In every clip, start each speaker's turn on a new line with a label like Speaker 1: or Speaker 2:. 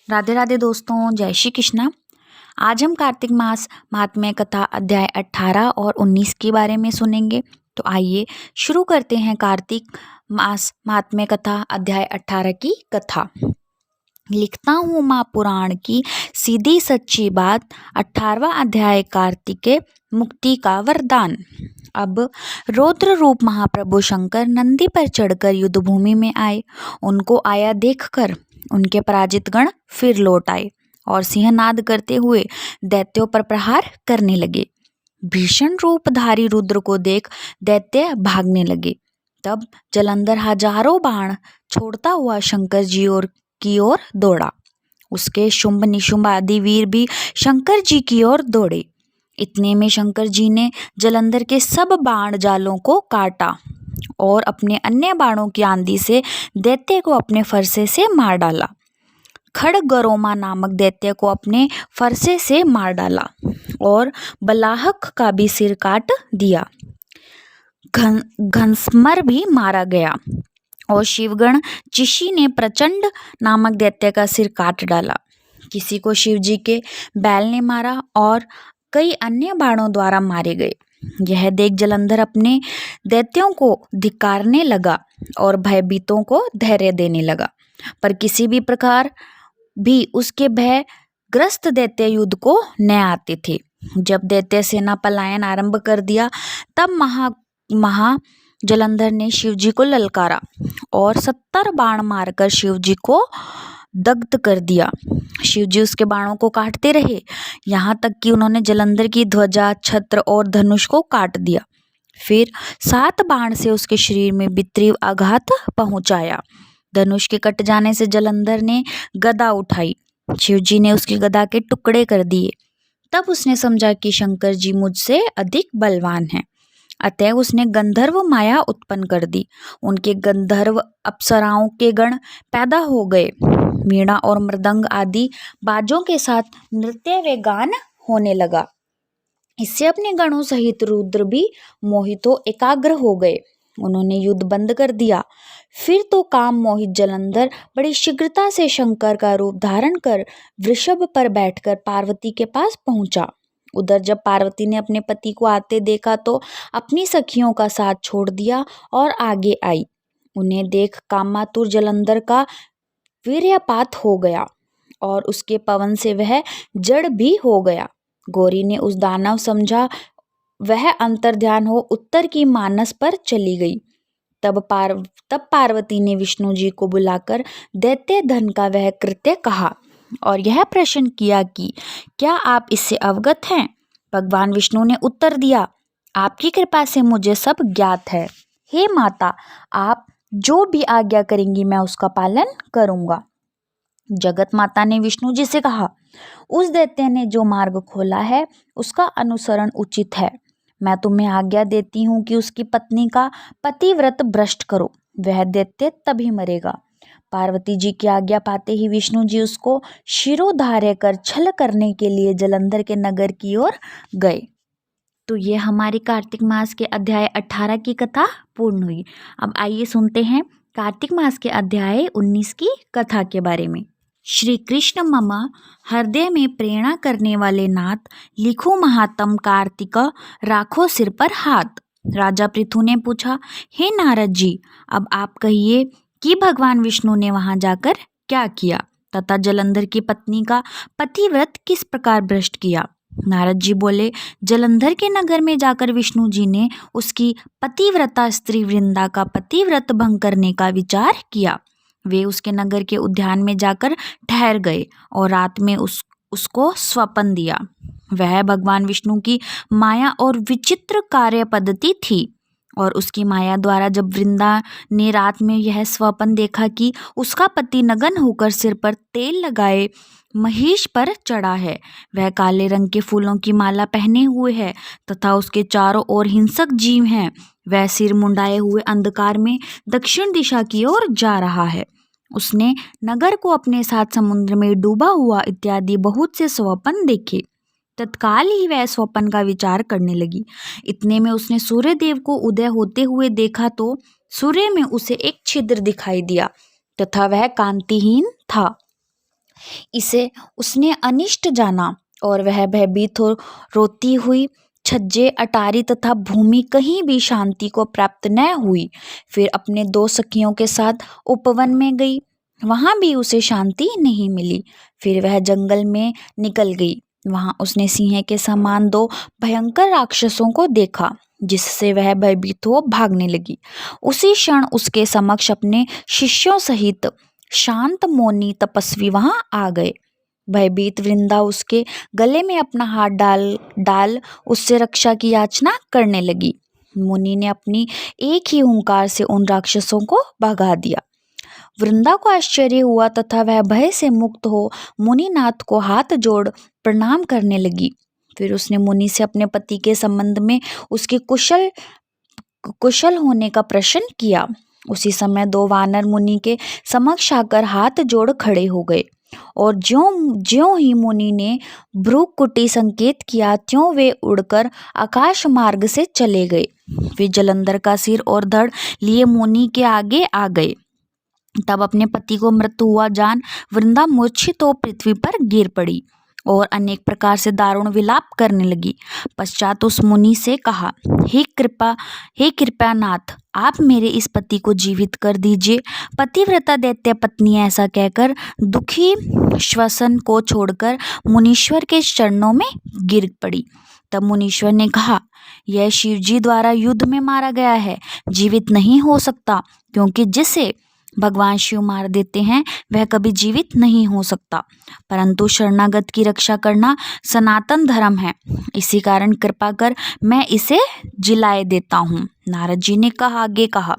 Speaker 1: राधे राधे दोस्तों, जय श्री कृष्णा। आज हम कार्तिक मास महात्म्य कथा अध्याय 18 और 19 के बारे में सुनेंगे। तो आइए शुरू करते हैं कार्तिक मास महात्म्य कथा अध्याय 18 की कथा। लिखता हूँ माँ पुराण की सीधी सच्ची बात, 18वां अध्याय कार्तिकेय मुक्ति का वरदान। अब रौद्र रूप महाप्रभु शंकर नंदी पर चढ़कर युद्ध भूमि में आए। उनको आया देखकर उनके पराजित गण फिर लौट आए और सिंहनाद करते हुए दैत्यों पर प्रहार करने लगे। भीषण रूपधारी रुद्र को देख दैत्य भागने लगे। तब जलंधर हजारों बाण छोड़ता हुआ शंकर जी की ओर दौड़ा। उसके शुंभ निशुंभ आदि वीर भी शंकर जी की ओर दौड़े। इतने में शंकर जी ने जलंधर के सब बाण जालों को काटा और अपने अन्य बाणों की आंधी से दैत्य को अपने फरसे से मार डाला। खड़गरोमा नामक दैत्य को अपने फरसे से मार डाला और बलाहक का भी सिर काट दिया। घनस्मर भी मारा गया और शिवगण चिशी ने प्रचंड नामक दैत्य का सिर काट डाला। किसी को शिवजी के बैल ने मारा और कई अन्य बाणों द्वारा मारे गए। यह देख जलंधर अपने दैत्यों को धिक्कारने लगा और भयभीतों को धैर्य देने लगा, पर किसी भी प्रकार भी उसके भयग्रस्त दैत्य युद्ध को न आते थे। जब दैत्य सेना पलायन आरंभ कर दिया, तब महा जलंधर ने शिवजी को ललकारा और 70 बाण मारकर शिवजी को दग्ध कर दिया। शिवजी उसके बाणों को काटते रहे, यहाँ तक कि उन्होंने जलंधर की ध्वजा, छत्र और धनुष को काट दिया। फिर 7 बाण से उसके शरीर में विपरीत आघात पहुंचाया। धनुष के कट जाने से जलंधर ने गदा उठाई। शिवजी ने उसकी गदा के टुकड़े कर दिए। तब उसने समझा कि शंकर जी मुझसे अधिक बलवान हैं, अतः उसने गंधर्व माया उत्पन्न कर दी। उनके गंधर्व अप्सराओं के गण पैदा हो गए। वीणा और मृदंग आदि बाजों के साथ नृत्य व गान होने लगा। इससे अपने गणों सहित रुद्र भी मोहित हो एकाग्र हो गए। उन्होंने युद्ध बंद कर दिया। फिर तो काम मोहित जलंधर बड़ी शीघ्रता से शंकर का रूप धारण कर वृषभ पर बैठकर पार्वती के पास पहुंचा। उधर जब पार्वती ने अपने पति को आते देखा तो अपनी सखियों का साथ छोड़ दिया और आगे आई। उन्हें देख कामातुर जलंधर का वीर्यपात हो गया और उसके पवन से वह जड़ भी हो गया। गौरी ने उस दानव समझा, वह अंतर्ध्यान हो उत्तर की मानस पर चली गई। तब पार्वती ने विष्णु जी को बुलाकर दैत्य धन का वह कृत्य कहा और यह प्रश्न किया कि क्या आप इससे अवगत हैं? भगवान विष्णु ने उत्तर दिया, आपकी कृपा से मुझे सब ज्ञात है। हे माता, आप जो भी आज्ञा करेंगी मैं उसका पालन करूंगा। जगत माता ने विष्णु जी से कहा, उस दैत्य ने जो मार्ग खोला है उसका अनुसरण उचित है। मैं तुम्हें आज्ञा देती हूँ कि उसकी पत्नी का पतिव्रत भ्रष्ट करो, वह दैत्य तभी मरेगा। पार्वती जी की आज्ञा पाते ही विष्णु जी उसको शिरोधार्य कर छल करने के लिए जलंधर के नगर की ओर गए। तो ये हमारी कार्तिक मास के अध्याय 18 की कथा पूर्ण हुई। अब आइए सुनते हैं कार्तिक मास के अध्याय 19 की कथा के बारे में। श्री कृष्ण मम हृदय में प्रेरणा करने वाले नाथ, लिखो महात्म कार्तिक, राखो सिर पर हाथ। राजा पृथु ने पूछा, हे नारद जी, अब आप कहिए कि भगवान विष्णु ने वहां जाकर क्या किया तथा जलंधर की पत्नी का पतिव्रत किस प्रकार भ्रष्ट किया। नारद जी बोले, जलंधर के नगर में जाकर विष्णु जी ने उसकी पतिव्रता स्त्री वृंदा का पतिव्रत भंग करने का विचार किया। वे उसके नगर के उद्यान में जाकर ठहर गए और रात में उसको स्वप्न दिया। वह भगवान विष्णु की माया और विचित्र कार्य पद्धति थी और उसकी माया द्वारा जब वृंदा ने रात में यह स्वप्न देखा कि उसका पति नग्न होकर सिर पर तेल लगाए महिष पर चढ़ा है, वह काले रंग के फूलों की माला पहने हुए है तथा उसके चारों ओर हिंसक जीव हैं, वह सिर मुंडाए हुए अंधकार में दक्षिण दिशा की ओर जा रहा है। उसने नगर को अपने साथ समुद्र में डूबा हुआ इत्यादि बहुत से स्वप्न देखे। तत्काल ही वह स्वप्न का विचार करने लगी। इतने में उसने सूर्य देव को उदय होते हुए देखा तो सूर्य में उसे एक छिद्र दिखाई दिया तथा वह कांतिहीन था। इसे उसने अनिष्ट जाना और वह भयभीत हो रोती हुई छज्जे अटारी तथा भूमि कहीं भी शांति को प्राप्त न हुई। फिर अपने 2 सखियों के साथ उपवन में गई, वहां भी उसे शांति नहीं मिली। फिर वह जंगल में निकल गई, वहां उसने सिंह के समान 2 भयंकर राक्षसों को देखा, जिससे वह भयभीत हो भागने लगी। उसी क्षण उसके समक्ष अपने शिष्यों सहित शांत मौनी तपस्वी वहां आ गए। भयभीत वृंदा उसके गले में अपना हाथ डाल डाल उससे रक्षा की याचना करने लगी। मुनि ने अपनी एक ही हुंकार से उन राक्षसों को भगा दिया। वृंदा को आश्चर्य हुआ तथा वह भय से मुक्त हो मुनिनाथ को हाथ जोड़ प्रणाम करने लगी। फिर उसने मुनि से अपने पति के संबंध में उसके कुशल होने का प्रश्न किया। उसी समय 2 वानर मुनि के समक्ष आकर हाथ जोड़ खड़े हो गए और ज्यों ज्यों ही मुनि ने भ्रूकुटी संकेत किया, त्यों वे उड़कर आकाश मार्ग से चले गए। वे जलंधर का सिर और धड़ लिए मुनि के आगे आ गए। तब अपने पति को मृत्यु हुआ जान वृंदा मूर्छित हो पृथ्वी पर गिर पड़ी और अनेक प्रकार से दारुण विलाप करने लगी। पश्चात उस मुनि से कहा, हे कृपानाथ, आप मेरे इस पति को जीवित कर दीजिए। पतिव्रता दैत्य पत्नी ऐसा कहकर दुखी श्वसन को छोड़कर मुनीश्वर के चरणों में गिर पड़ी। तब मुनीश्वर ने कहा, यह शिवजी द्वारा युद्ध में मारा गया है, जीवित नहीं हो सकता, क्योंकि जिसे भगवान शिव मार देते हैं वह कभी जीवित नहीं हो सकता। परंतु शरणागत की रक्षा करना सनातन धर्म है, इसी कारण कृपा कर मैं इसे जिलाए देता हूँ। नारद जी ने आगे कहा,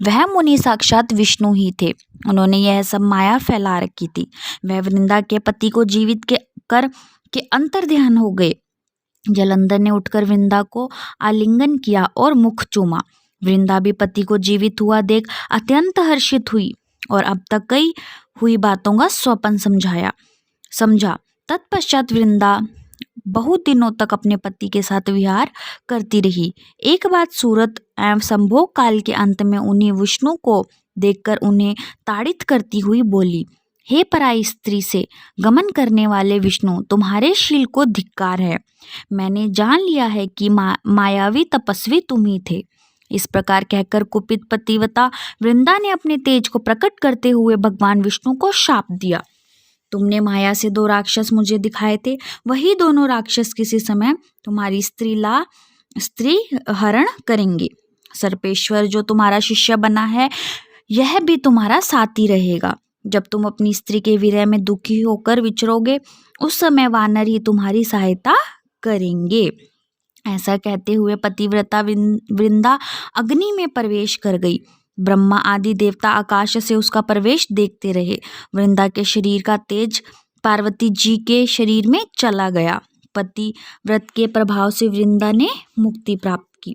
Speaker 1: वह मुनि साक्षात विष्णु ही थे, उन्होंने यह सब माया फैला रखी थी। वह वृंदा के पति को जीवित कर के अंतर ध्यान हो गए। जलंधर ने उठकर वृंदा को आलिंगन किया और मुख चूमा। वृंदा भी पति को जीवित हुआ देख अत्यंत हर्षित हुई और अब तक कई हुई बातों का स्वप्न समझा। तत्पश्चात वृंदा बहुत दिनों तक अपने पति के साथ विहार करती रही। एक बात सूरत एवं संभोग काल के अंत में उन्हीं विष्णु को देखकर उन्हें ताड़ित करती हुई बोली, हे पराई स्त्री से गमन करने वाले विष्णु, तुम्हारे शील को धिक्कार है। मैंने जान लिया है कि मायावी तपस्वी तुम ही थे। इस प्रकार कहकर कुपित पतिव्रता वृंदा ने अपने तेज को प्रकट करते हुए भगवान विष्णु को शाप दिया। तुमने माया से 2 राक्षस मुझे दिखाए थे, वही दोनों राक्षस किसी समय तुम्हारी स्त्री हरण करेंगे। सर्पेश्वर जो तुम्हारा शिष्य बना है, यह भी तुम्हारा साथी रहेगा। जब तुम अपनी स्त्री के विरह में दुखी होकर विचरोगे, उस समय वानर ही तुम्हारी सहायता करेंगे। ऐसा कहते हुए पतिव्रता वृंदा अग्नि में प्रवेश कर गई। ब्रह्मा आदि देवता आकाश से उसका प्रवेश देखते रहे। वृंदा के शरीर का तेज पार्वती जी के शरीर में चला गया। पतिव्रत के प्रभाव से वृंदा ने मुक्ति प्राप्त की।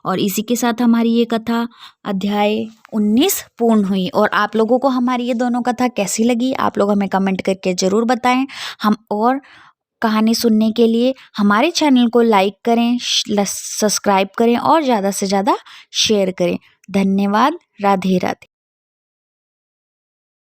Speaker 1: और इसी के साथ हमारी ये कथा अध्याय 19 पूर्ण हुई। और आप लोगों को हमारी ये दोनों कथा कैसी लगी, आप लोग हमें कमेंट करके ज़रूर बताएं। हम और कहानी सुनने के लिए हमारे चैनल को लाइक करें, सब्सक्राइब करें और ज़्यादा से ज़्यादा शेयर करें। धन्यवाद। राधे राधे।